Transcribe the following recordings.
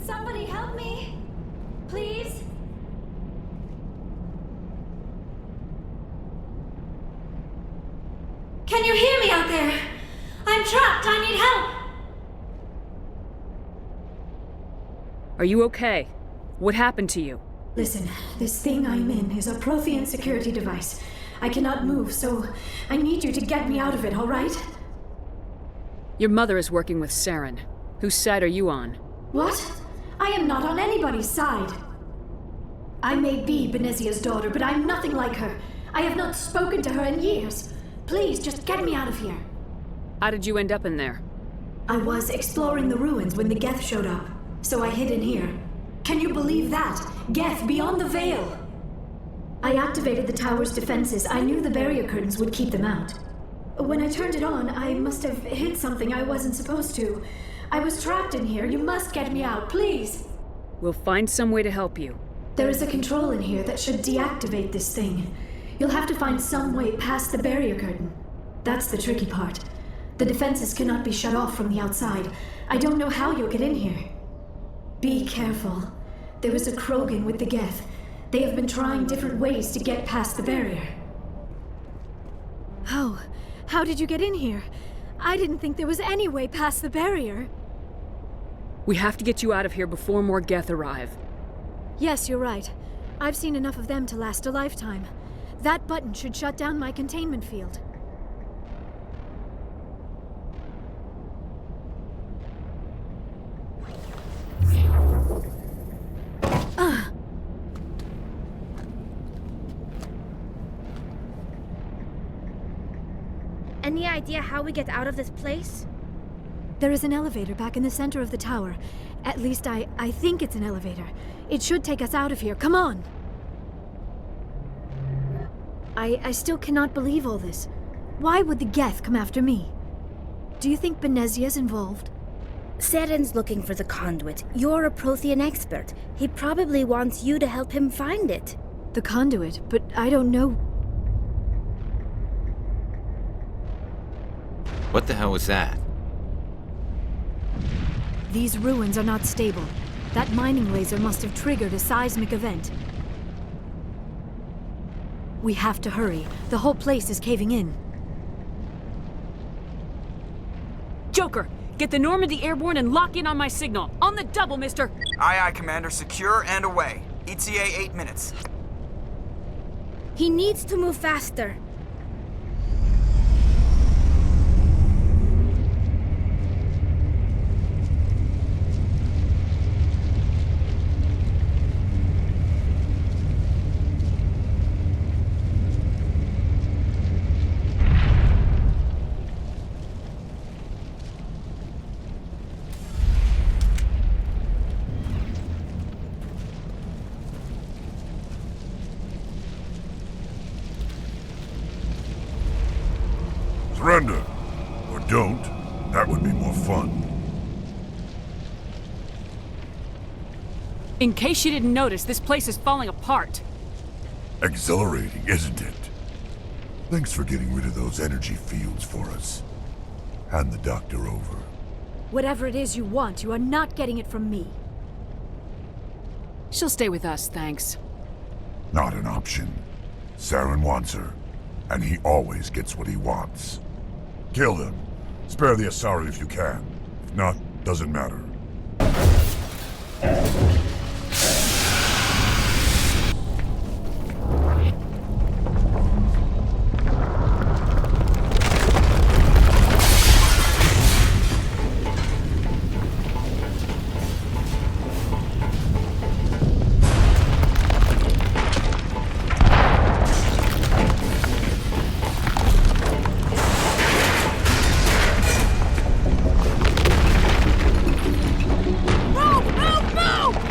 Somebody help me! Please? Can you hear me out there? I'm trapped. I need help. Are you okay? What happened to you? Listen, this thing I'm in is a Prothean security device. I cannot move, so I need you to get me out of it, all right? Your mother is working with Saren. Whose side are you on? What? I am not on anybody's side. I may be Benezia's daughter, but I'm nothing like her. I have not spoken to her in years. Please, just get me out of here. How did you end up in there? I was exploring the ruins when the Geth showed up, so I hid in here. Can you believe that? Geth beyond the veil! I activated the tower's defenses. I knew the barrier curtains would keep them out. When I turned it on, I must have hit something I wasn't supposed to. I was trapped in here. You must get me out, please! We'll find some way to help you. There is a control in here that should deactivate this thing. You'll have to find some way past the barrier curtain. That's the tricky part. The defenses cannot be shut off from the outside. I don't know how you'll get in here. Be careful. There is a Krogan with the Geth. They have been trying different ways to get past the barrier. How did you get in here? I didn't think there was any way past the barrier. We have to get you out of here before more Geth arrive. Yes, you're right. I've seen enough of them to last a lifetime. That button should shut down my containment field. Any idea how we get out of this place? There is an elevator back in the center of the tower. At least I think it's an elevator. It should take us out of here. Come on! I still cannot believe all this. Why would the Geth come after me? Do you think Benezia's involved? Saren's looking for the conduit. You're a Prothean expert. He probably wants you to help him find it. The conduit? But I don't know. What the hell was that? These ruins are not stable. That mining laser must have triggered a seismic event. We have to hurry. The whole place is caving in. Joker, get the Normandy airborne and lock in on my signal. On the double, mister! Aye, aye, Commander. Secure and away. ETA 8 minutes. He needs to move faster. Surrender. Or don't. That would be more fun. In case you didn't notice, this place is falling apart. Exhilarating, isn't it? Thanks for getting rid of those energy fields for us. Hand the doctor over. Whatever it is you want, you are not getting it from me. She'll stay with us, thanks. Not an option. Saren wants her, and he always gets what he wants. Kill them. Spare the Asari if you can. If not, doesn't matter. Move! Move! Move!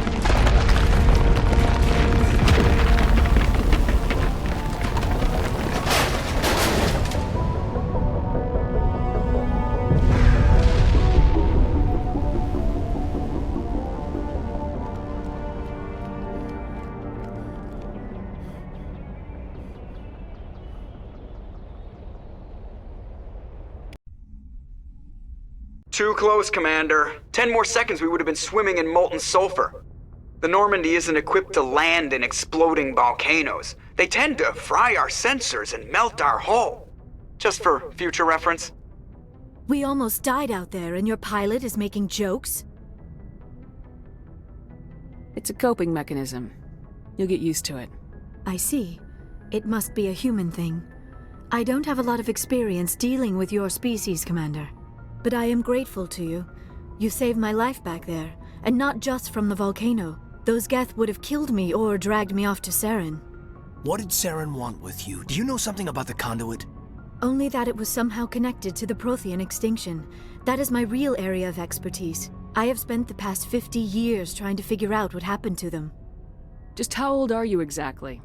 Too close, Commander. 10 more seconds we would have been swimming in molten sulfur. The Normandy isn't equipped to land in exploding volcanoes. They tend to fry our sensors and melt our hull. Just for future reference. We almost died out there, and your pilot is making jokes? It's a coping mechanism. You'll get used to it. I see. It must be a human thing. I don't have a lot of experience dealing with your species, Commander. But I am grateful to you. You saved my life back there, and not just from the volcano. Those Geth would have killed me or dragged me off to Saren. What did Saren want with you? Do you know something about the conduit? Only that it was somehow connected to the Prothean extinction. That is my real area of expertise. I have spent the past 50 years trying to figure out what happened to them. Just how old are you exactly?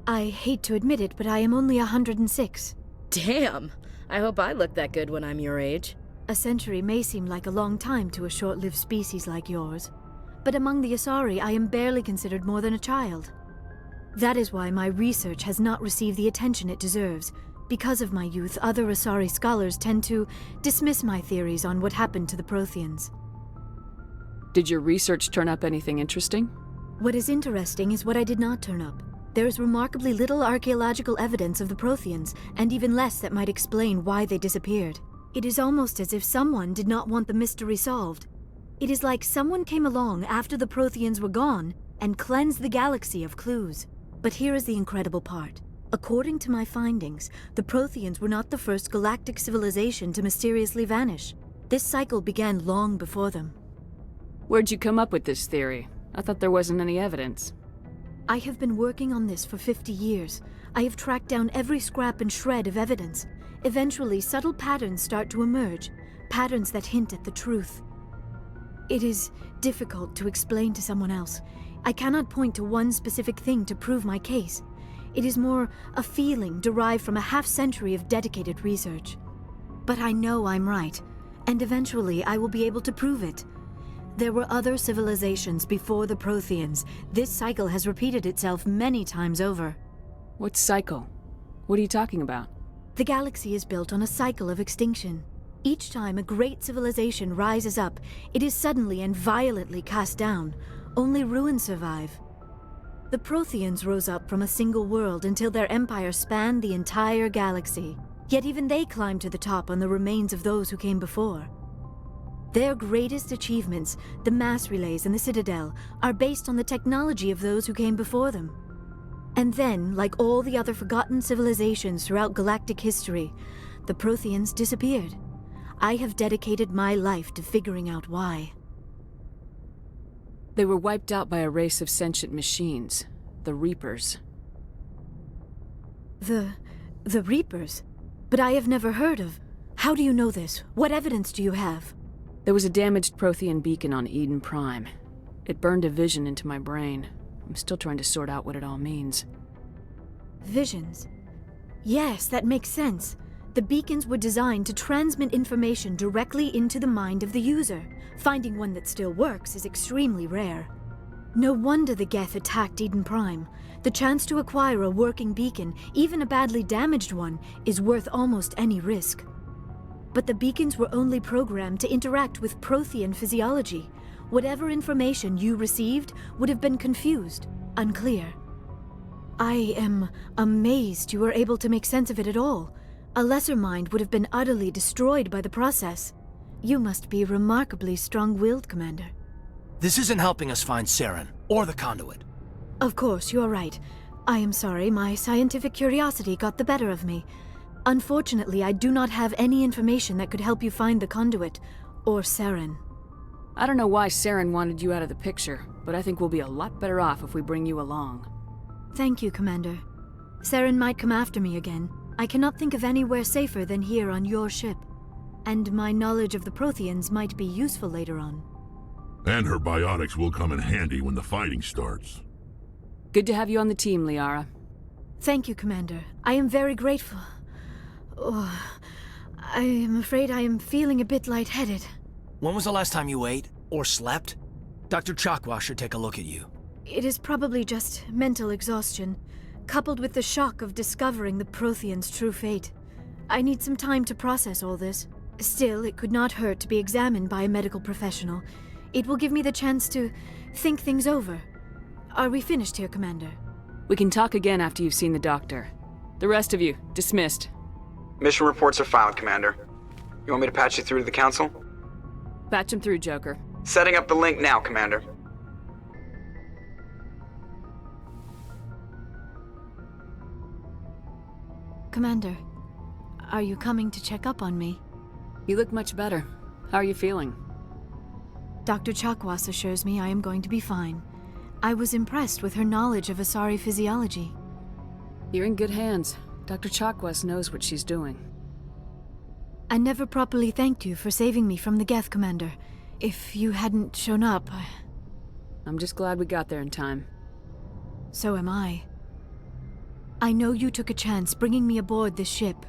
I hate to admit it, but I am only 106. Damn! I hope I look that good when I'm your age. A century may seem like a long time to a short-lived species like yours, but among the Asari I am barely considered more than a child. That is why my research has not received the attention it deserves. Because of my youth, other Asari scholars tend to dismiss my theories on what happened to the Protheans. Did your research turn up anything interesting? What is interesting is what I did not turn up. There is remarkably little archaeological evidence of the Protheans, and even less that might explain why they disappeared. It is almost as if someone did not want the mystery solved. It is like someone came along after the Protheans were gone and cleansed the galaxy of clues. But here is the incredible part. According to my findings, the Protheans were not the first galactic civilization to mysteriously vanish. This cycle began long before them. Where'd you come up with this theory? I thought there wasn't any evidence. I have been working on this for 50 years. I have tracked down every scrap and shred of evidence. Eventually, subtle patterns start to emerge, patterns that hint at the truth. It is difficult to explain to someone else. I cannot point to one specific thing to prove my case. It is more a feeling derived from a half-century of dedicated research. But I know I'm right, and eventually I will be able to prove it. There were other civilizations before the Protheans. This cycle has repeated itself many times over. What cycle? What are you talking about? The galaxy is built on a cycle of extinction. Each time a great civilization rises up, it is suddenly and violently cast down. Only ruins survive. The Protheans rose up from a single world until their empire spanned the entire galaxy. Yet even they climbed to the top on the remains of those who came before. Their greatest achievements, the mass relays and the Citadel, are based on the technology of those who came before them. And then, like all the other forgotten civilizations throughout galactic history, the Protheans disappeared. I have dedicated my life to figuring out why. They were wiped out by a race of sentient machines, the Reapers. The Reapers? But I have never heard of. How do you know this? What evidence do you have? There was a damaged Prothean beacon on Eden Prime. It burned a vision into my brain. I'm still trying to sort out what it all means. Visions? Yes, that makes sense. The beacons were designed to transmit information directly into the mind of the user. Finding one that still works is extremely rare. No wonder the Geth attacked Eden Prime. The chance to acquire a working beacon, even a badly damaged one, is worth almost any risk. But the beacons were only programmed to interact with Prothean physiology. Whatever information you received would have been confused, unclear. I am amazed you were able to make sense of it at all. A lesser mind would have been utterly destroyed by the process. You must be remarkably strong-willed, Commander. This isn't helping us find Saren, or the conduit. Of course, you are right. I am sorry, my scientific curiosity got the better of me. Unfortunately, I do not have any information that could help you find the conduit, or Saren. I don't know why Saren wanted you out of the picture, but I think we'll be a lot better off if we bring you along. Thank you, Commander. Saren might come after me again. I cannot think of anywhere safer than here on your ship. And my knowledge of the Protheans might be useful later on. And her biotics will come in handy when the fighting starts. Good to have you on the team, Liara. Thank you, Commander. I am very grateful. Oh, I am afraid I am feeling a bit lightheaded. When was the last time you ate, or slept? Dr. Chakwa should take a look at you. It is probably just mental exhaustion, coupled with the shock of discovering the Protheans' true fate. I need some time to process all this. Still, it could not hurt to be examined by a medical professional. It will give me the chance to think things over. Are we finished here, Commander? We can talk again after you've seen the doctor. The rest of you, dismissed. Mission reports are filed, Commander. You want me to patch you through to the Council? Patch him through, Joker. Setting up the link now, Commander. Commander, are you coming to check up on me? You look much better. How are you feeling? Dr. Chakwas assures me I am going to be fine. I was impressed with her knowledge of Asari physiology. You're in good hands. Dr. Chakwas knows what she's doing. I never properly thanked you for saving me from the Geth, Commander. If you hadn't shown up, I'm just glad we got there in time. So am I. I know you took a chance bringing me aboard this ship.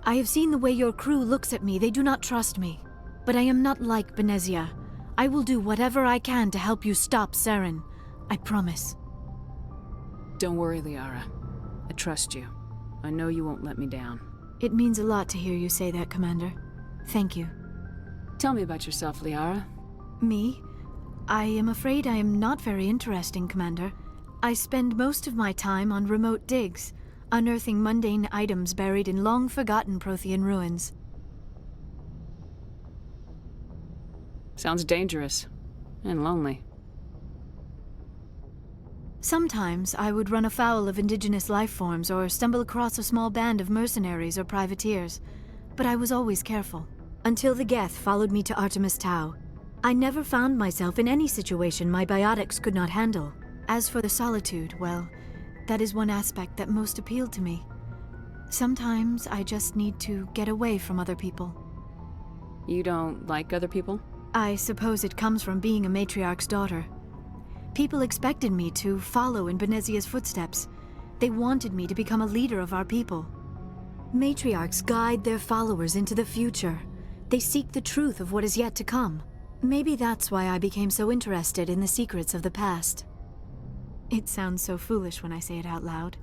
I have seen the way your crew looks at me. They do not trust me. But I am not like Benezia. I will do whatever I can to help you stop Saren. I promise. Don't worry, Liara. I trust you. I know you won't let me down. It means a lot to hear you say that, Commander. Thank you. Tell me about yourself, Liara. Me? I am afraid I am not very interesting, Commander. I spend most of my time on remote digs, unearthing mundane items buried in long-forgotten Prothean ruins. Sounds dangerous. And lonely. Sometimes I would run afoul of indigenous life forms or stumble across a small band of mercenaries or privateers, but I was always careful. Until the Geth followed me to Artemis Tau, I never found myself in any situation my biotics could not handle. As for the solitude, well, that is one aspect that most appealed to me. Sometimes I just need to get away from other people. You don't like other people? I suppose it comes from being a matriarch's daughter. People expected me to follow in Benezia's footsteps. They wanted me to become a leader of our people. Matriarchs guide their followers into the future. They seek the truth of what is yet to come. Maybe that's why I became so interested in the secrets of the past. It sounds so foolish when I say it out loud.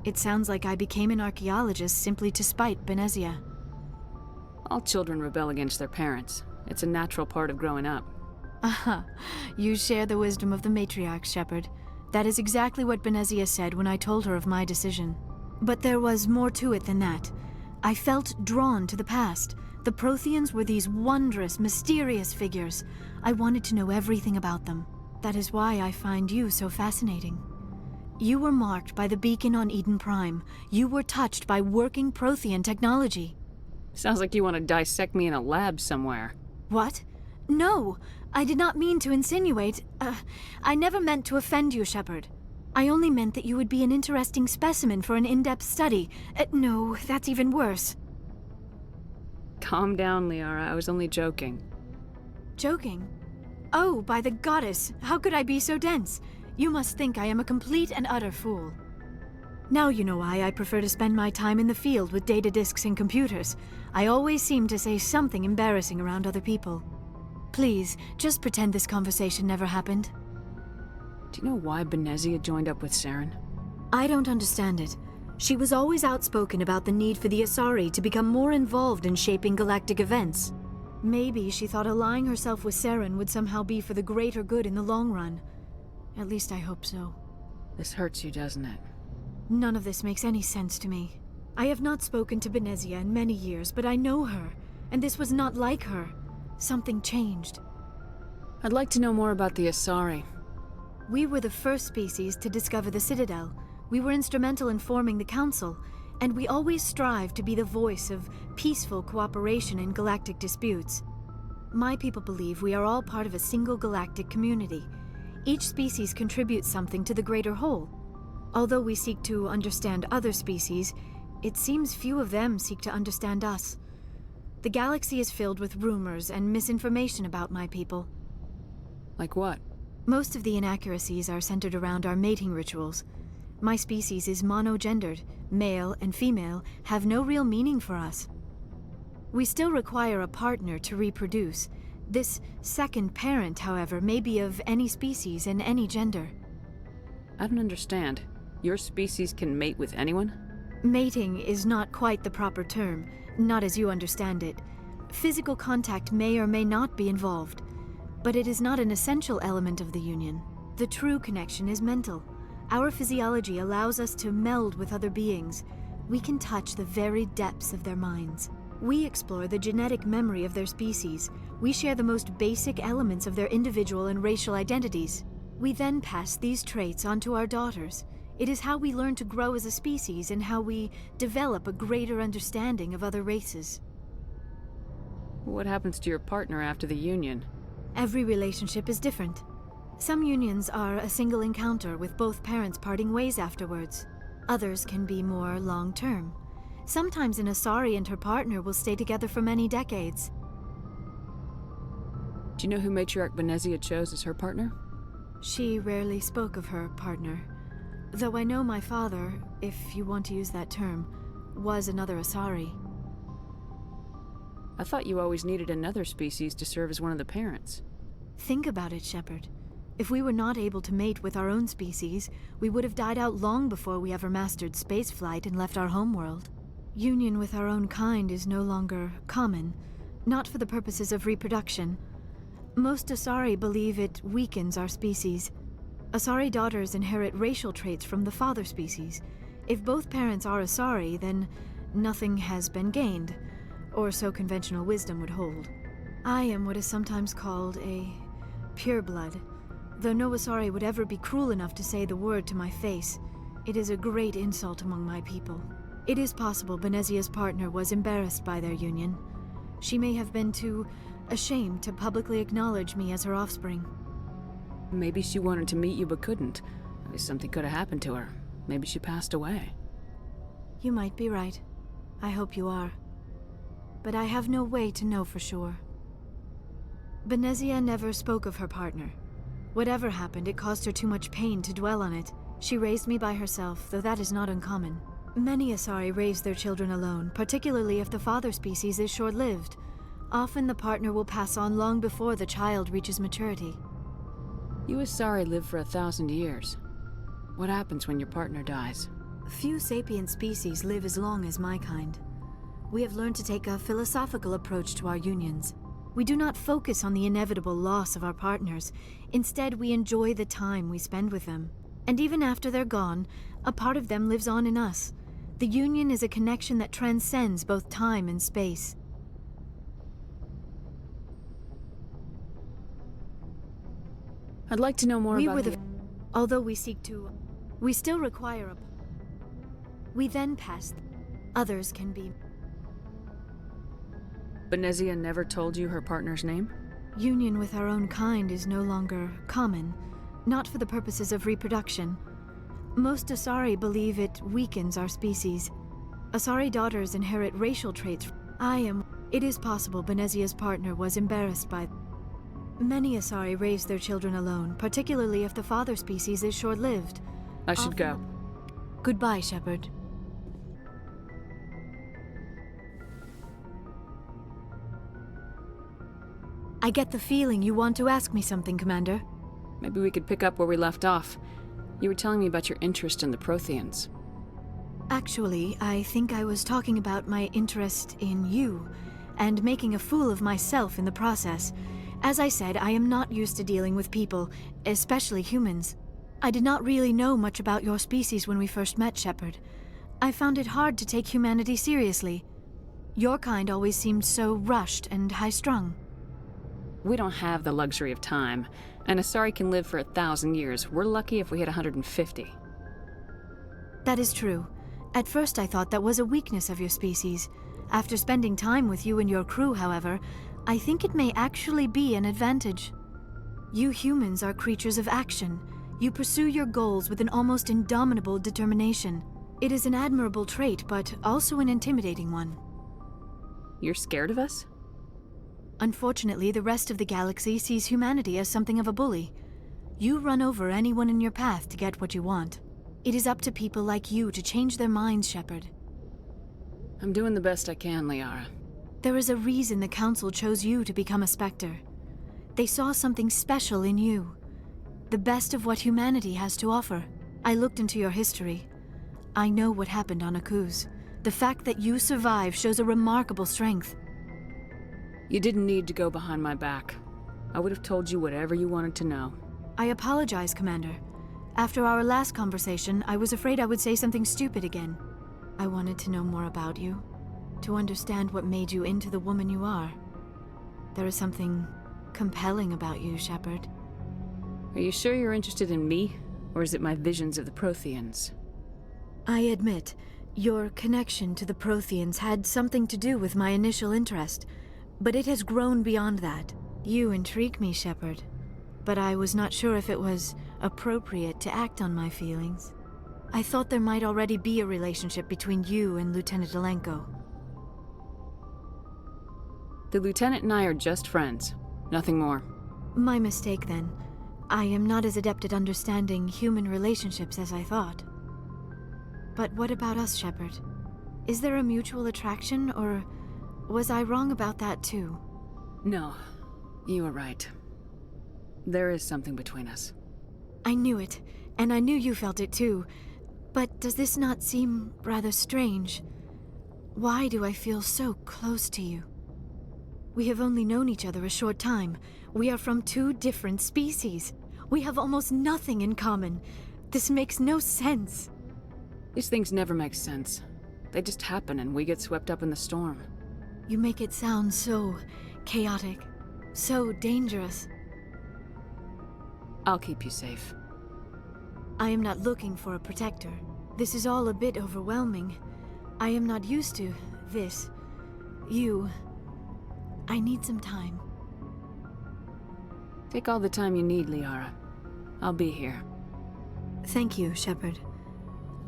It sounds like I became an archaeologist simply to spite Benezia. All children rebel against their parents. It's a natural part of growing up. Aha, you share the wisdom of the matriarch, Shepard. That is exactly what Benezia said when I told her of my decision. But there was more to it than that. I felt drawn to the past. The Protheans were these wondrous, mysterious figures. I wanted to know everything about them. That is why I find you so fascinating. You were marked by the beacon on Eden Prime. You were touched by working Prothean technology. Sounds like you want to dissect me in a lab somewhere. What? No, I did not mean to insinuate. I never meant to offend you, Shepard. I only meant that you would be an interesting specimen for an in-depth study. No, that's even worse. Calm down, Liara. I was only joking. Joking? Oh, by the goddess, how could I be so dense? You must think I am a complete and utter fool. Now you know why I prefer to spend my time in the field with data disks and computers. I always seem to say something embarrassing around other people. Please, just pretend this conversation never happened. Do you know why Benezia joined up with Saren? I don't understand it. She was always outspoken about the need for the Asari to become more involved in shaping galactic events. Maybe she thought allying herself with Saren would somehow be for the greater good in the long run. At least I hope so. This hurts you, doesn't it? None of this makes any sense to me. I have not spoken to Benezia in many years, but I know her, and this was not like her. Something changed. I'd like to know more about the Asari. We were the first species to discover the Citadel. We were instrumental in forming the Council, and we always strive to be the voice of peaceful cooperation in galactic disputes. My people believe we are all part of a single galactic community. Each species contributes something to the greater whole. Although we seek to understand other species, it seems few of them seek to understand us. The galaxy is filled with rumors and misinformation about my people. Like what? Most of the inaccuracies are centered around our mating rituals. My species is monogendered. Male and female have no real meaning for us. We still require a partner to reproduce. This second parent, however, may be of any species and any gender. I don't understand. Your species can mate with anyone? Mating is not quite the proper term, not as you understand it. Physical contact may or may not be involved, but it is not an essential element of the union. The true connection is mental. Our physiology allows us to meld with other beings. We can touch the very depths of their minds. We explore the genetic memory of their species. We share the most basic elements of their individual and racial identities. We then pass these traits on to our daughters. It is how we learn to grow as a species and how we develop a greater understanding of other races. What happens to your partner after the union? Every relationship is different. Some unions are a single encounter with both parents parting ways afterwards. Others can be more long-term. Sometimes an Asari and her partner will stay together for many decades. Do you know who Matriarch Benezia chose as her partner? She rarely spoke of her partner. Though I know my father, if you want to use that term, was another Asari. I thought you always needed another species to serve as one of the parents. Think about it, Shepard. If we were not able to mate with our own species, we would have died out long before we ever mastered spaceflight and left our homeworld. Union with our own kind is no longer common, not for the purposes of reproduction. Most Asari believe it weakens our species. Asari daughters inherit racial traits from the father species. If both parents are Asari, then nothing has been gained, or so conventional wisdom would hold. I am what is sometimes called a pureblood. Though no Asari would ever be cruel enough to say the word to my face, it is a great insult among my people. It is possible Benezia's partner was embarrassed by their union. She may have been too ashamed to publicly acknowledge me as her offspring. Maybe she wanted to meet you but couldn't. Maybe something could have happened to her. Maybe she passed away. You might be right. I hope you are. But I have no way to know for sure. Benezia never spoke of her partner. Whatever happened, it caused her too much pain to dwell on it. She raised me by herself, though that is not uncommon. Many Asari raise their children alone, particularly if the father species is short-lived. Often the partner will pass on long before the child reaches maturity. You Asari live for 1,000 years. What happens when your partner dies? Few sapient species live as long as my kind. We have learned to take a philosophical approach to our unions. We do not focus on the inevitable loss of our partners. Instead, we enjoy the time we spend with them. And even after they're gone, a part of them lives on in us. The union is a connection that transcends both time and space. I'd like to know more about Although we seek to... We still require a... We then pass... Others can be... Benezia never told you her partner's name? Union with our own kind is no longer common, not for the purposes of reproduction. Most Asari believe it weakens our species. Asari daughters inherit racial traits. It is possible Benezia's partner was embarrassed by... Many Asari raise their children alone, particularly if the father species is short-lived. I should go. Goodbye, Shepard. I get the feeling you want to ask me something, Commander. Maybe we could pick up where we left off. You were telling me about your interest in the Protheans. Actually, I think I was talking about my interest in you, and making a fool of myself in the process. As I said, I am not used to dealing with people, especially humans. I did not really know much about your species when we first met, Shepard. I found it hard to take humanity seriously. Your kind always seemed so rushed and high-strung. We don't have the luxury of time. An Asari can live for 1,000 years. We're lucky if we hit 150. That is true. At first I thought that was a weakness of your species. After spending time with you and your crew, however, I think it may actually be an advantage. You humans are creatures of action. You pursue your goals with an almost indomitable determination. It is an admirable trait, but also an intimidating one. You're scared of us? Unfortunately, the rest of the galaxy sees humanity as something of a bully. You run over anyone in your path to get what you want. It is up to people like you to change their minds, Shepard. I'm doing the best I can, Liara. There is a reason the Council chose you to become a Spectre. They saw something special in you. The best of what humanity has to offer. I looked into your history. I know what happened on Akuz. The fact that you survived shows a remarkable strength. You didn't need to go behind my back. I would have told you whatever you wanted to know. I apologize, Commander. After our last conversation, I was afraid I would say something stupid again. I wanted to know more about you, to understand what made you into the woman you are. There is something compelling about you, Shepard. Are you sure you're interested in me, or is it my visions of the Protheans? I admit, your connection to the Protheans had something to do with my initial interest, but it has grown beyond that. You intrigue me, Shepard, but I was not sure if it was appropriate to act on my feelings. I thought there might already be a relationship between you and Lieutenant Alenko. The Lieutenant and I are just friends. Nothing more. My mistake, then. I am not as adept at understanding human relationships as I thought. But what about us, Shepard? Is there a mutual attraction, or was I wrong about that too? No, you were right. There is something between us. I knew it, and I knew you felt it too. But does this not seem rather strange? Why do I feel so close to you? We have only known each other a short time. We are from two different species. We have almost nothing in common. This makes no sense. These things never make sense. They just happen and we get swept up in the storm. You make it sound so chaotic, so dangerous. I'll keep you safe. I am not looking for a protector. This is all a bit overwhelming. I am not used to this. You. I need some time. Take all the time you need, Liara. I'll be here. Thank you, Shepard.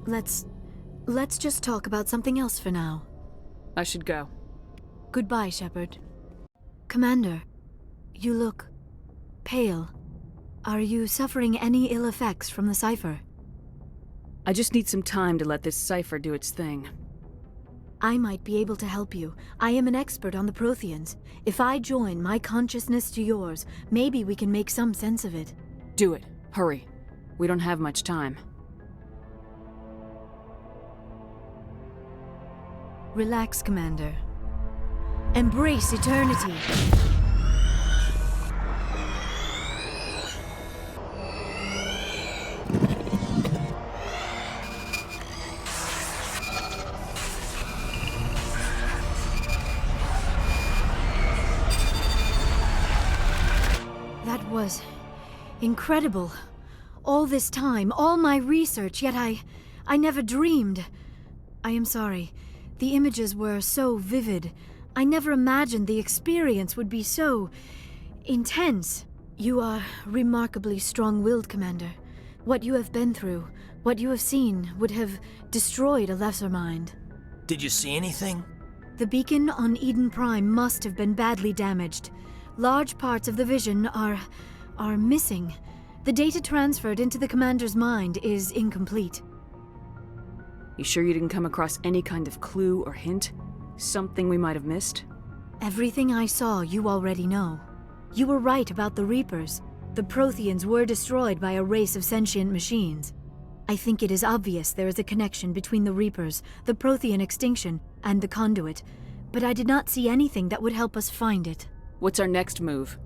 Let's just talk about something else for now. I should go. Goodbye, Shepard. Commander, you look pale. Are you suffering any ill effects from the cipher? I just need some time to let this cipher do its thing. I might be able to help you. I am an expert on the Protheans. If I join my consciousness to yours, maybe we can make some sense of it. Do it. Hurry. We don't have much time. Relax, Commander. Embrace eternity. That was incredible. All this time, all my research, yet I never dreamed. I am sorry. The images were so vivid. I never imagined the experience would be so intense. You are remarkably strong-willed, Commander. What you have been through, what you have seen, would have destroyed a lesser mind. Did you see anything? The beacon on Eden Prime must have been badly damaged. Large parts of the vision are missing. The data transferred into the Commander's mind is incomplete. You sure you didn't come across any kind of clue or hint? Something we might have missed? Everything I saw you already know. You were right about the Reapers. The Protheans were destroyed by a race of sentient machines. I think it is obvious there is a connection between the Reapers, the Prothean extinction, and the Conduit, but I did not see anything that would help us find it. What's our next move?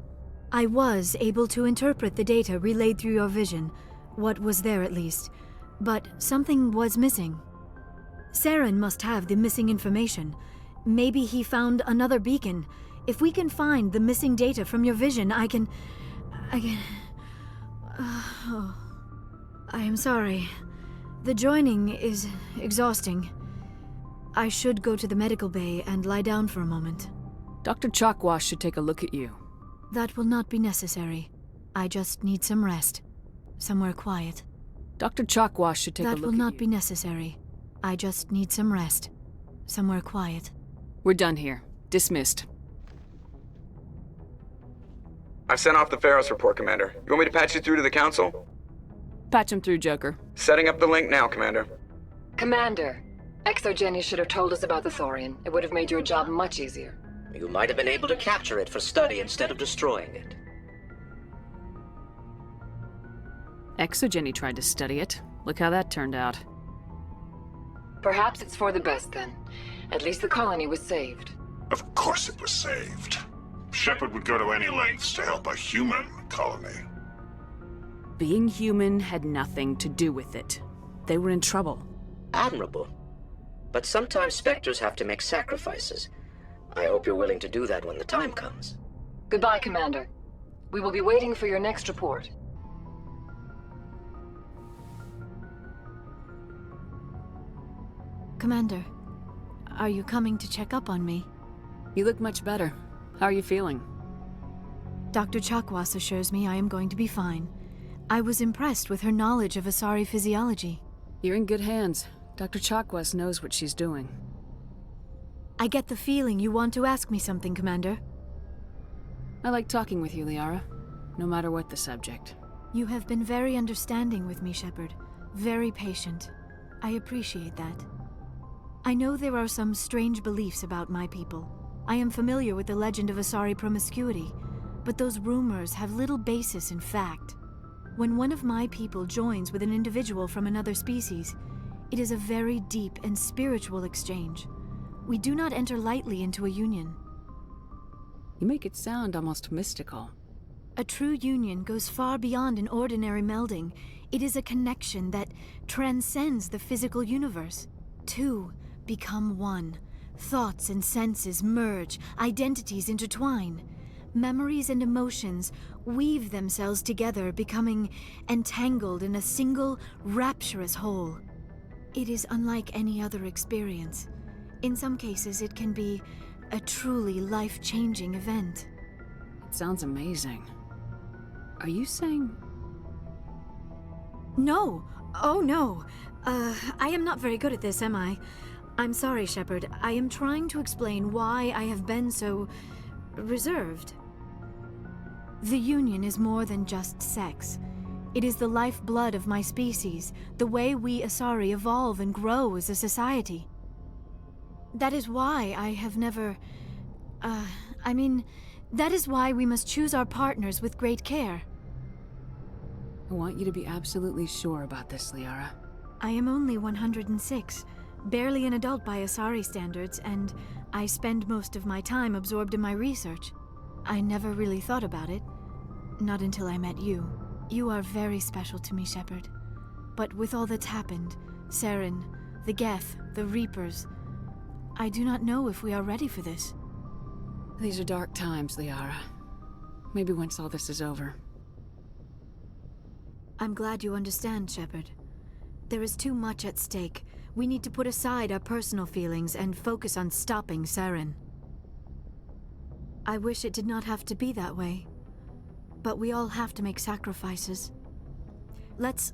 I was able to interpret the data relayed through your vision, what was there at least, but something was missing. Saren must have the missing information. Maybe he found another beacon. If we can find the missing data from your vision, I can... Oh, I am sorry. The joining is exhausting. I should go to the medical bay and lie down for a moment. Dr. Chalkwash should take a look at you. That will not be necessary. I just need some rest. Somewhere quiet. Dr. Chalkwash should take a look at you. That will not be necessary. I just need some rest. Somewhere quiet. We're done here. Dismissed. I've sent off the Pharos report, Commander. You want me to patch you through to the Council? Patch him through, Joker. Setting up the link now, Commander. Commander, Exogeny should have told us about the Thorian. It would have made your job much easier. You might have been able to capture it for study instead of destroying it. Exogeny tried to study it. Look how that turned out. Perhaps it's for the best then. At least the colony was saved. Of course it was saved. Shepard would go to any lengths to help a human colony. Being human had nothing to do with it. They were in trouble. Admirable. But sometimes Spectres have to make sacrifices. I hope you're willing to do that when the time comes. Goodbye, Commander. We will be waiting for your next report. Commander, are you coming to check up on me? You look much better. How are you feeling? Dr. Chakwas assures me I am going to be fine. I was impressed with her knowledge of Asari physiology. You're in good hands. Dr. Chakwas knows what she's doing. I get the feeling you want to ask me something, Commander. I like talking with you, Liara. No matter what the subject. You have been very understanding with me, Shepard. Very patient. I appreciate that. I know there are some strange beliefs about my people. I am familiar with the legend of Asari promiscuity, but those rumors have little basis in fact. When one of my people joins with an individual from another species, it is a very deep and spiritual exchange. We do not enter lightly into a union. You make it sound almost mystical. A true union goes far beyond an ordinary melding. It is a connection that transcends the physical universe. Two become one. Thoughts and senses merge, identities intertwine. Memories and emotions weave themselves together, becoming entangled in a single, rapturous whole. It is unlike any other experience. In some cases, it can be a truly life-changing event. It sounds amazing. Are you saying... No! Oh, no! I am not very good at this, am I? I'm sorry, Shepard. I am trying to explain why I have been so... reserved. The Union is more than just sex. It is the lifeblood of my species, the way we Asari evolve and grow as a society. That is why I have never... that is why we must choose our partners with great care. I want you to be absolutely sure about this, Liara. I am only 106, barely an adult by Asari standards, and I spend most of my time absorbed in my research. I never really thought about it. Not until I met you. You are very special to me, Shepard. But with all that's happened, Saren, the Geth, the Reapers, I do not know if we are ready for this. These are dark times, Liara. Maybe once all this is over. I'm glad you understand, Shepard. There is too much at stake. We need to put aside our personal feelings and focus on stopping Saren. I wish it did not have to be that way. But we all have to make sacrifices. Let's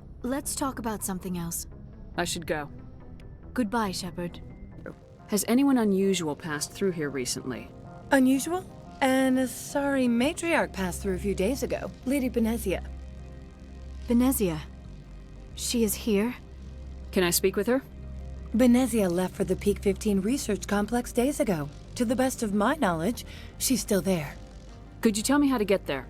talk about something else. I should go. Goodbye, Shepard. Has anyone unusual passed through here recently? Unusual? An Asari matriarch passed through a few days ago. Lady Benezia. Benezia? She is here? Can I speak with her? Benezia left for the Peak 15 research complex days ago. To the best of my knowledge, she's still there. Could you tell me how to get there?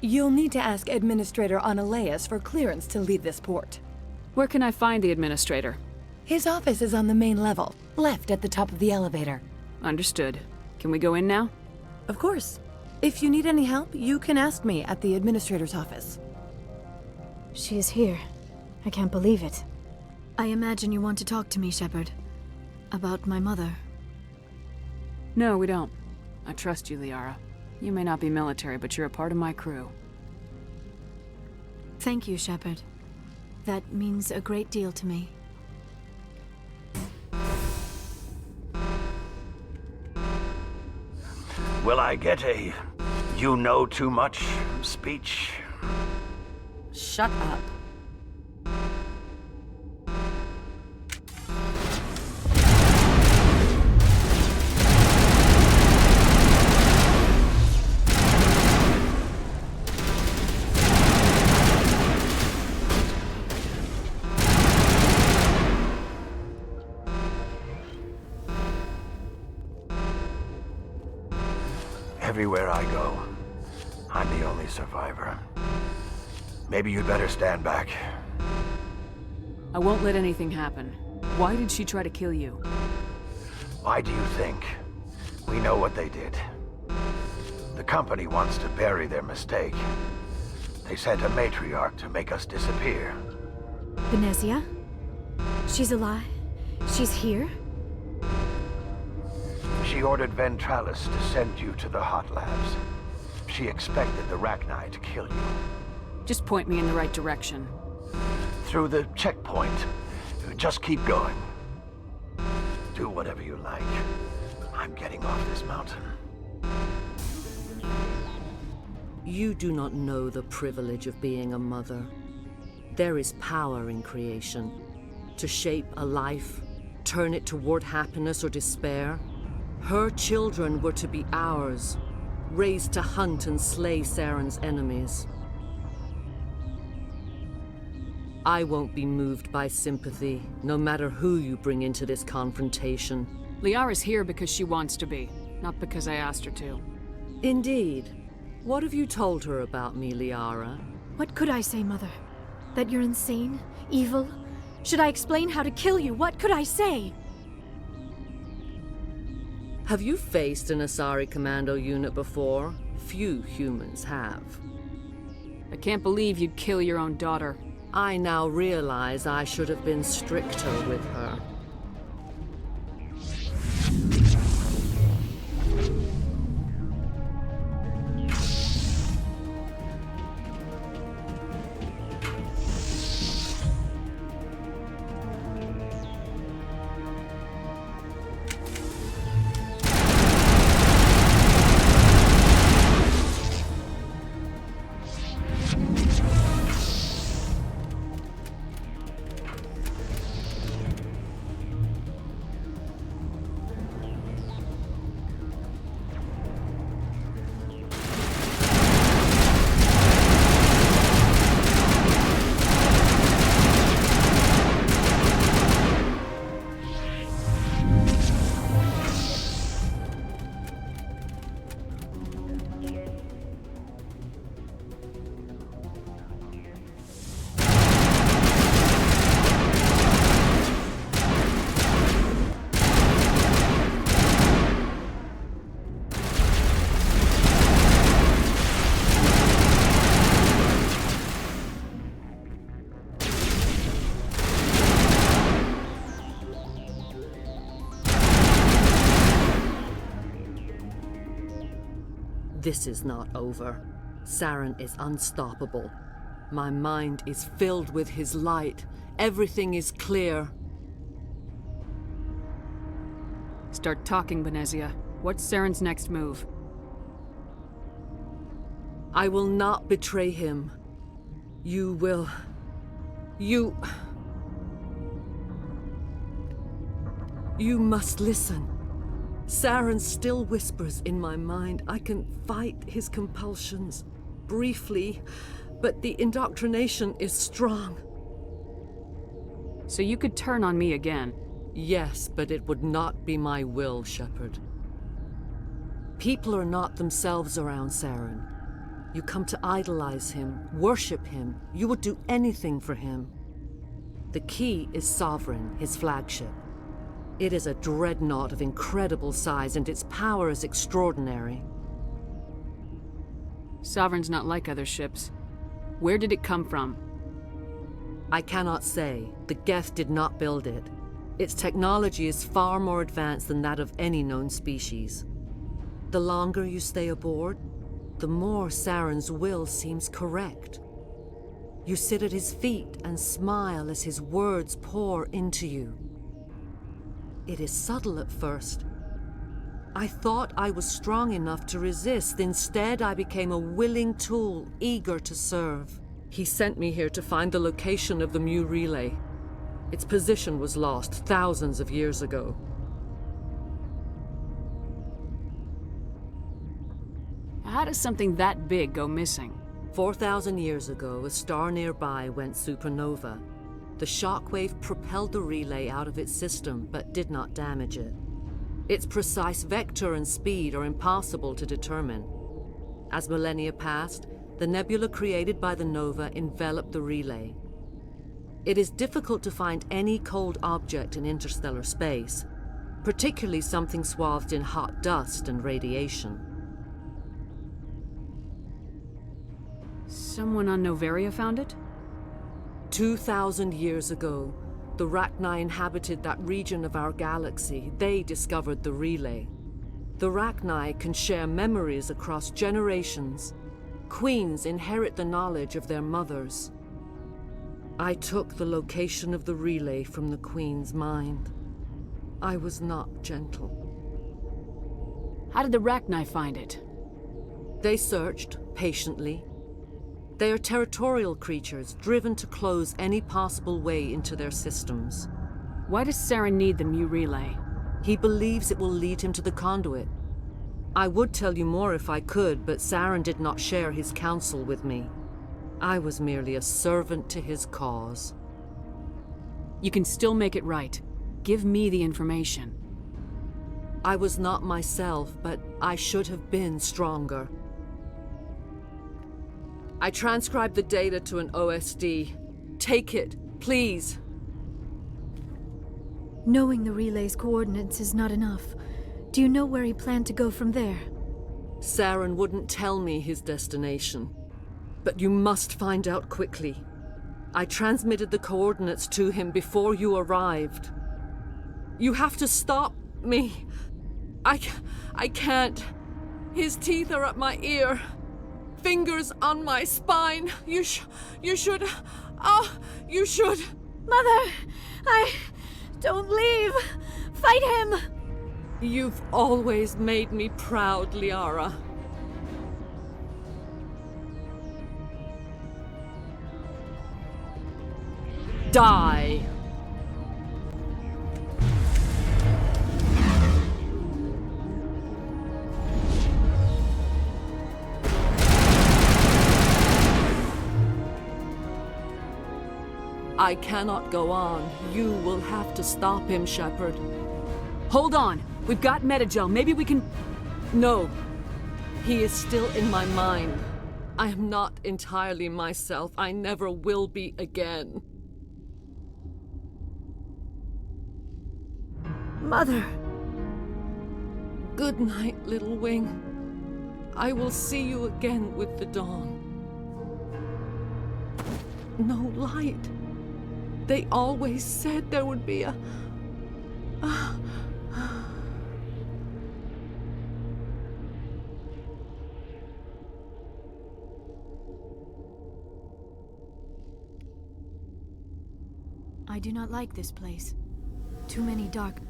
You'll need to ask Administrator Analeas for clearance to leave this port. Where can I find the Administrator? His office is on the main level, left at the top of the elevator. Understood. Can we go in now? Of course. If you need any help, you can ask me at the Administrator's office. She is here. I can't believe it. I imagine you want to talk to me, Shepard. About my mother. No, we don't. I trust you, Liara. You may not be military, but you're a part of my crew. Thank you, Shepard. That means a great deal to me. Will I get a "you know too much" speech? Shut up. Everywhere I go, I'm the only survivor. Maybe you'd better stand back. I won't let anything happen. Why did she try to kill you? Why do you think? We know what they did. The company wants to bury their mistake. They sent a matriarch to make us disappear. Venezia? She's alive? She's here? She ordered Ventralis to send you to the hot labs. She expected the Rachni to kill you. Just point me in the right direction. Through the checkpoint. Just keep going. Do whatever you like. I'm getting off this mountain. You do not know the privilege of being a mother. There is power in creation. To shape a life, turn it toward happiness or despair. Her children were to be ours, raised to hunt and slay Saren's enemies. I won't be moved by sympathy, no matter who you bring into this confrontation. Liara's here because she wants to be, not because I asked her to. Indeed. What have you told her about me, Liara? What could I say, Mother? That you're insane? Evil? Should I explain how to kill you? What could I say? Have you faced an Asari commando unit before? Few humans have. I can't believe you'd kill your own daughter. I now realize I should have been stricter with her. This is not over. Saren is unstoppable. My mind is filled with his light. Everything is clear. Start talking, Venezia. What's Saren's next move? I will not betray him. You will... You must listen. Saren still whispers in my mind. I can fight his compulsions, briefly, but the indoctrination is strong. So you could turn on me again? Yes, but it would not be my will, Shepard. People are not themselves around Saren. You come to idolize him, worship him. You would do anything for him. The key is Sovereign, his flagship. It is a dreadnought of incredible size, and its power is extraordinary. Sovereign's not like other ships. Where did it come from? I cannot say. The Geth did not build it. Its technology is far more advanced than that of any known species. The longer you stay aboard, the more Saren's will seems correct. You sit at his feet and smile as his words pour into you. It is subtle at first. I thought I was strong enough to resist. Instead, I became a willing tool, eager to serve. He sent me here to find the location of the Mu relay. Its position was lost thousands of years ago. How does something that big go missing? 4,000 years ago, a star nearby went supernova. The shockwave propelled the relay out of its system, but did not damage it. Its precise vector and speed are impossible to determine. As millennia passed, the nebula created by the nova enveloped the relay. It is difficult to find any cold object in interstellar space, particularly something swathed in hot dust and radiation. Someone on Noveria found it? 2,000 years ago, the Rachni inhabited that region of our galaxy. They discovered the relay. The Rachni can share memories across generations. Queens inherit the knowledge of their mothers. I took the location of the relay from the Queen's mind. I was not gentle. How did the Rachni find it? They searched, patiently. They are territorial creatures, driven to close any possible way into their systems. Why does Saren need the Mu relay? He believes it will lead him to the conduit. I would tell you more if I could, but Saren did not share his counsel with me. I was merely a servant to his cause. You can still make it right. Give me the information. I was not myself, but I should have been stronger. I transcribed the data to an OSD. Take it, please. Knowing the relay's coordinates is not enough. Do you know where he planned to go from there? Saren wouldn't tell me his destination. But you must find out quickly. I transmitted the coordinates to him before you arrived. You have to stop me. I can't. His teeth are at my ear. Fingers on my spine. You should. You should. Mother! Don't leave! Fight him! You've always made me proud, Liara. Die! I cannot go on. You will have to stop him, Shepard. Hold on! We've got Metagel. Maybe we can... No. He is still in my mind. I am not entirely myself. I never will be again. Mother! Good night, little wing. I will see you again with the dawn. No light. They always said there would be a... I do not like this place. Too many dark...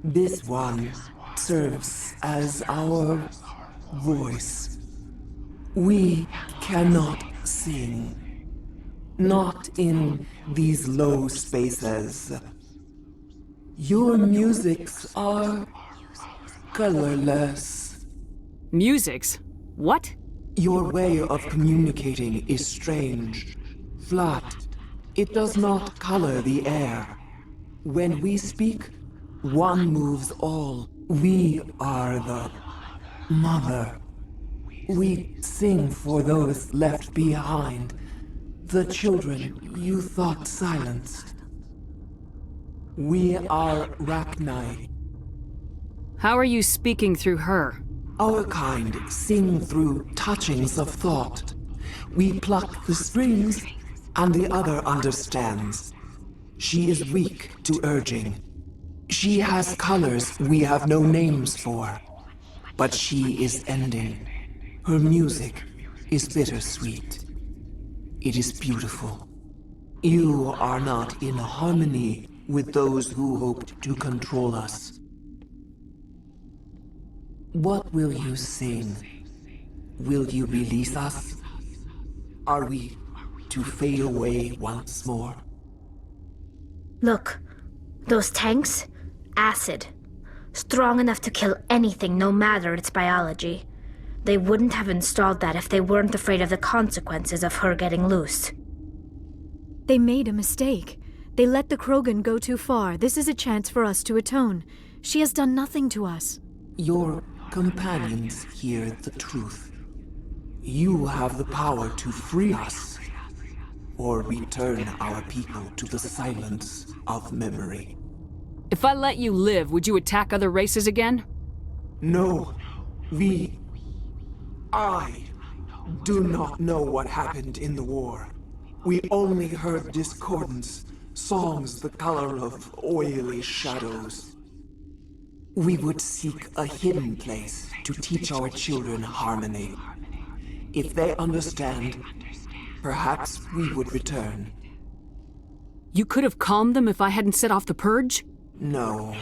This one serves as our voice. We cannot sing. Not in these low spaces. Your musics are colorless. Musics? What? Your way of communicating is strange. Flat. It does not color the air. When we speak, one moves all. We are the mother. We sing for those left behind. The children you thought silenced. We are Rachni. How are you speaking through her? Our kind sing through touchings of thought. We pluck the strings, and the other understands. She is weak to urging. She has colors we have no names for. But she is ending. Her music is bittersweet. It is beautiful. You are not in harmony with those who hoped to control us. What will you sing? Will you release us? Are we to fade away once more. Look, those tanks? Acid. Strong enough to kill anything, no matter its biology. They wouldn't have installed that if they weren't afraid of the consequences of her getting loose. They made a mistake. They let the Krogan go too far. This is a chance for us to atone. She has done nothing to us. Your companions hear the truth. You have the power to free us, or return our people to the silence of memory. If I let you live, would you attack other races again? No, I do not know what happened in the war. We only heard discordance, songs the color of oily shadows. We would seek a hidden place to teach our children harmony. If they understand, perhaps we would return. You could have calmed them if I hadn't set off the purge? No.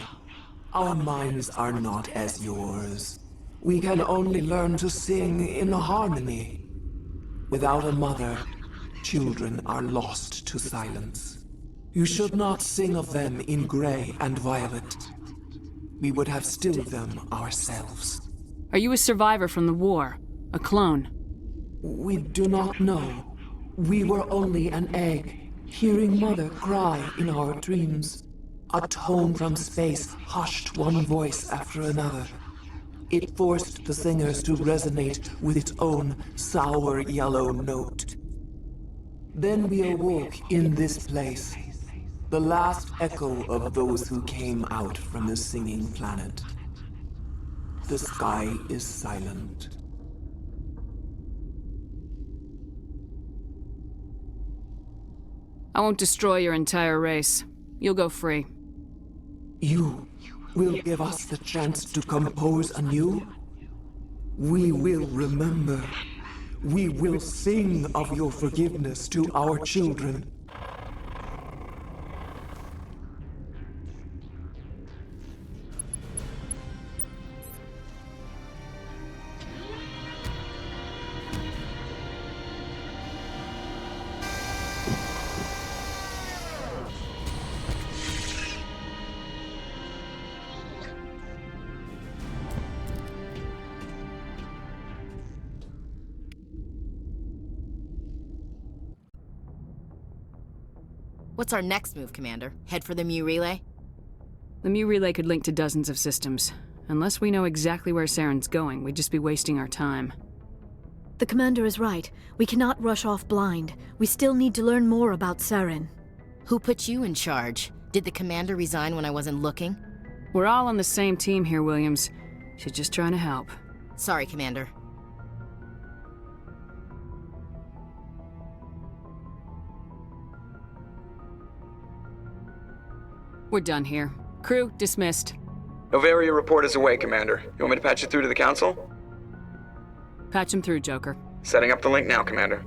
Our minds are not as yours. We can only learn to sing in harmony. Without a mother, children are lost to silence. You should not sing of them in gray and violet. We would have stilled them ourselves. Are you a survivor from the war? A clone? We do not know. We were only an egg, hearing Mother cry in our dreams. A tone from space hushed one voice after another. It forced the singers to resonate with its own sour yellow note. Then we awoke in this place, the last echo of those who came out from the singing planet. The sky is silent. I won't destroy your entire race. You'll go free. You will give us the chance to compose anew? We will remember. We will sing of your forgiveness to our children. What's our next move, Commander? Head for the Mu Relay? The Mu Relay could link to dozens of systems. Unless we know exactly where Saren's going, we'd just be wasting our time. The Commander is right. We cannot rush off blind. We still need to learn more about Saren. Who put you in charge? Did the Commander resign when I wasn't looking? We're all on the same team here, Williams. She's just trying to help. Sorry, Commander. We're done here. Crew, dismissed. Novaria report is away, Commander. You want me to patch it through to the Council? Patch him through, Joker. Setting up the link now, Commander.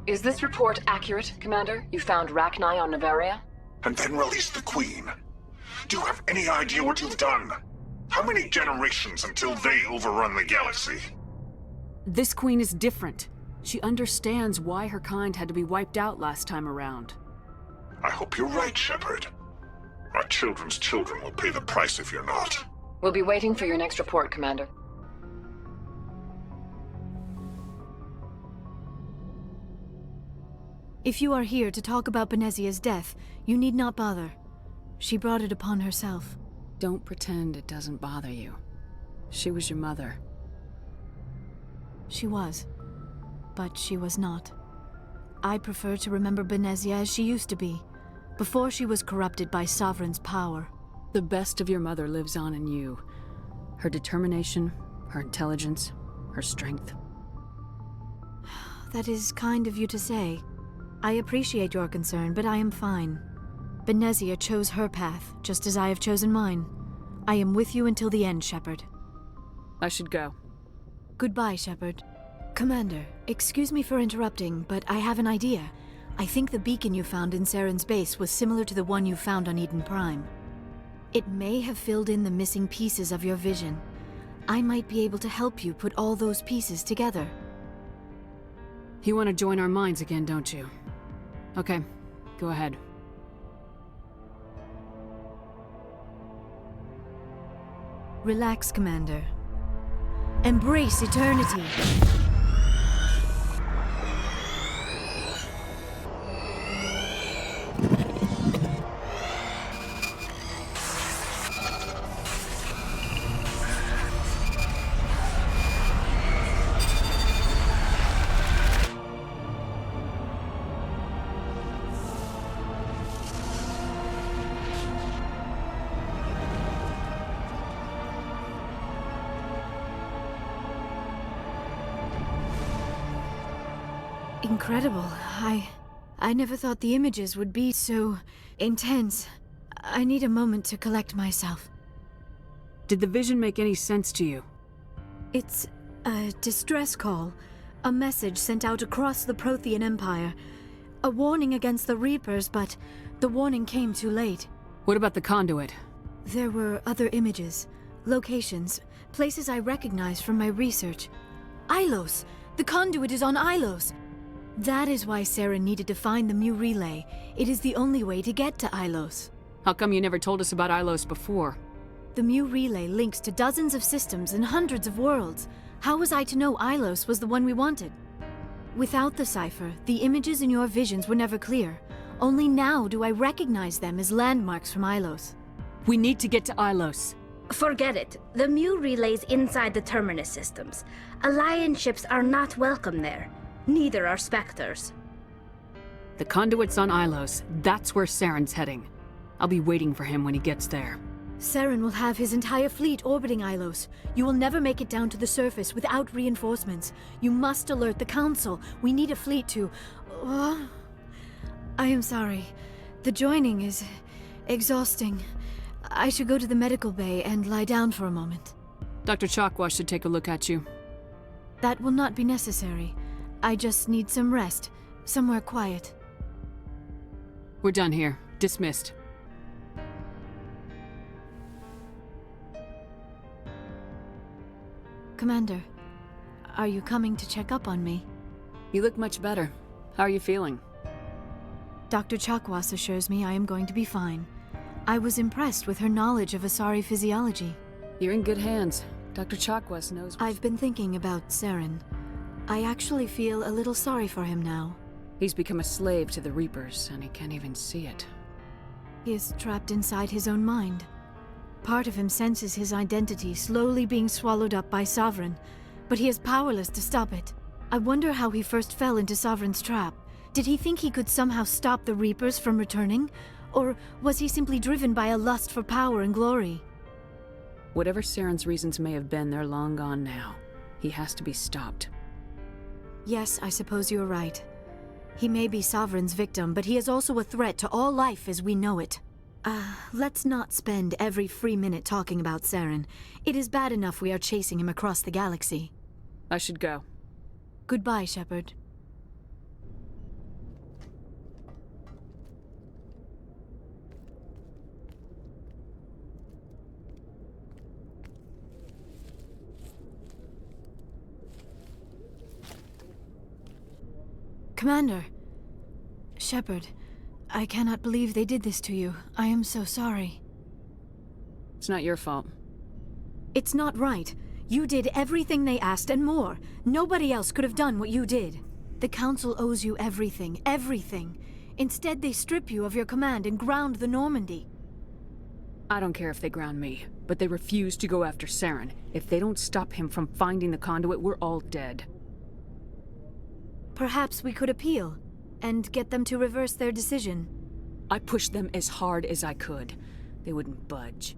Is this report accurate, Commander? You found Rachni on Novaria? And then released the Queen. Do you have any idea what you've done? How many generations until they overrun the galaxy? This Queen is different. She understands why her kind had to be wiped out last time around. I hope you're right, Shepard. Our children's children will pay the price if you're not. We'll be waiting for your next report, Commander. If you are here to talk about Benezia's death, you need not bother. She brought it upon herself. Don't pretend it doesn't bother you. She was your mother. She was. But she was not. I prefer to remember Benezia as she used to be, before she was corrupted by Sovereign's power. The best of your mother lives on in you. Her determination, her intelligence, her strength. That is kind of you to say. I appreciate your concern, but I am fine. Benezia chose her path, just as I have chosen mine. I am with you until the end, Shepard. I should go. Goodbye, Shepard. Commander, excuse me for interrupting, but I have an idea. I think the beacon you found in Saren's base was similar to the one you found on Eden Prime. It may have filled in the missing pieces of your vision. I might be able to help you put all those pieces together. You want to join our minds again, don't you? Okay, go ahead. Relax, Commander. Embrace eternity. Incredible. I never thought the images would be so intense. I need a moment to collect myself. Did the vision make any sense to you? It's a distress call. A message sent out across the Prothean Empire. A warning against the Reapers, but the warning came too late. What about the conduit? There were other images, locations, places I recognized from my research. Ilos! The conduit is on Ilos! That is why Saren needed to find the Mu Relay. It is the only way to get to Ilos. How come you never told us about Ilos before? The Mu Relay links to dozens of systems and hundreds of worlds. How was I to know Ilos was the one we wanted? Without the cipher, the images in your visions were never clear. Only now do I recognize them as landmarks from Ilos. We need to get to Ilos. Forget it. The Mu Relay's inside the Terminus systems. Alliance ships are not welcome there. Neither are Spectres. The conduit's on Ilos. That's where Saren's heading. I'll be waiting for him when he gets there. Saren will have his entire fleet orbiting Ilos. You will never make it down to the surface without reinforcements. You must alert the Council. We need a fleet to... I am sorry. The joining is exhausting. I should go to the medical bay and lie down for a moment. Dr. Chakwas should take a look at you. That will not be necessary. I just need some rest. Somewhere quiet. We're done here. Dismissed. Commander, are you coming to check up on me? You look much better. How are you feeling? Dr. Chakwas assures me I am going to be fine. I was impressed with her knowledge of Asari physiology. You're in good hands. Dr. Chakwas knows... I've been thinking about Saren. I actually feel a little sorry for him now. He's become a slave to the Reapers, and he can't even see it. He is trapped inside his own mind. Part of him senses his identity slowly being swallowed up by Sovereign, but he is powerless to stop it. I wonder how he first fell into Sovereign's trap. Did he think he could somehow stop the Reapers from returning? Or was he simply driven by a lust for power and glory? Whatever Saren's reasons may have been, they're long gone now. He has to be stopped. Yes, I suppose you're right. He may be Sovereign's victim, but he is also a threat to all life as we know it. Let's not spend every free minute talking about Saren. It is bad enough we are chasing him across the galaxy. I should go. Goodbye, Shepard. Commander. Shepard, I cannot believe they did this to you. I am so sorry. It's not your fault. It's not right. You did everything they asked and more. Nobody else could have done what you did. The Council owes you everything, everything. Instead, they strip you of your command and ground the Normandy. I don't care if they ground me, but they refuse to go after Saren. If they don't stop him from finding the conduit, we're all dead. Perhaps we could appeal, and get them to reverse their decision. I pushed them as hard as I could. They wouldn't budge.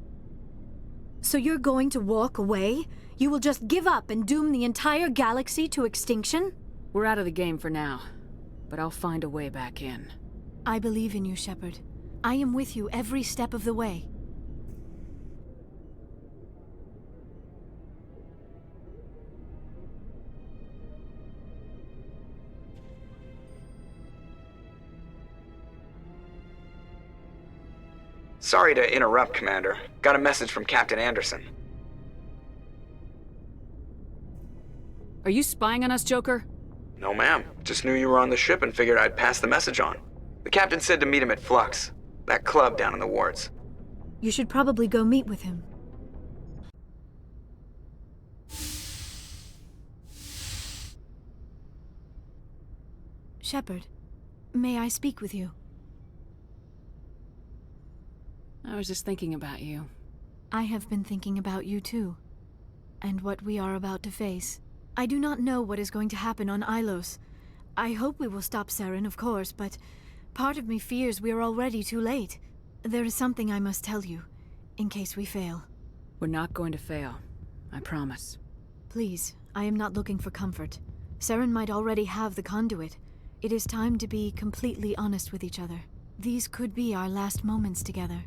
So you're going to walk away? You will just give up and doom the entire galaxy to extinction? We're out of the game for now, but I'll find a way back in. I believe in you, Shepard. I am with you every step of the way. Sorry to interrupt, Commander. Got a message from Captain Anderson. Are you spying on us, Joker? No, ma'am. Just knew you were on the ship and figured I'd pass the message on. The captain said to meet him at Flux, that club down in the wards. You should probably go meet with him. Shepard, may I speak with you? I was just thinking about you. I have been thinking about you too, and what we are about to face. I do not know what is going to happen on Ilos. I hope we will stop Saren, of course, but part of me fears we are already too late. There is something I must tell you, in case we fail. We're not going to fail. I promise. Please, I am not looking for comfort. Saren might already have the conduit. It is time to be completely honest with each other. These could be our last moments together.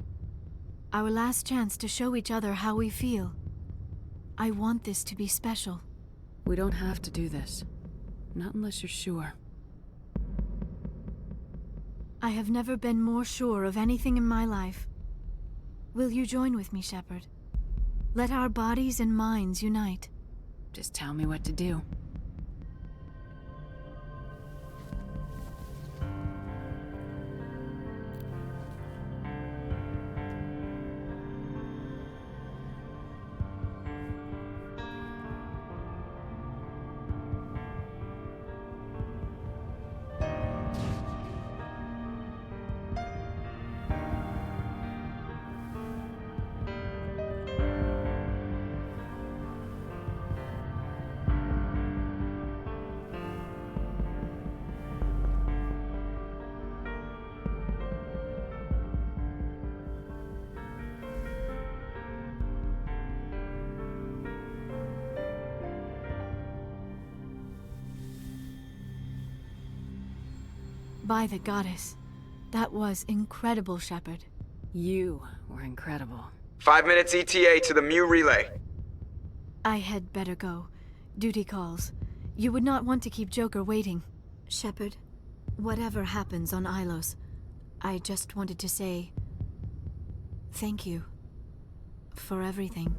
Our last chance to show each other how we feel. I want this to be special. We don't have to do this. Not unless you're sure. I have never been more sure of anything in my life. Will you join with me, Shepard? Let our bodies and minds unite. Just tell me what to do. By the goddess. That was incredible, Shepard. You were incredible. 5 minutes ETA to the Mu relay. I had better go. Duty calls. You would not want to keep Joker waiting. Shepard, whatever happens on Ilos, I just wanted to say thank you for everything.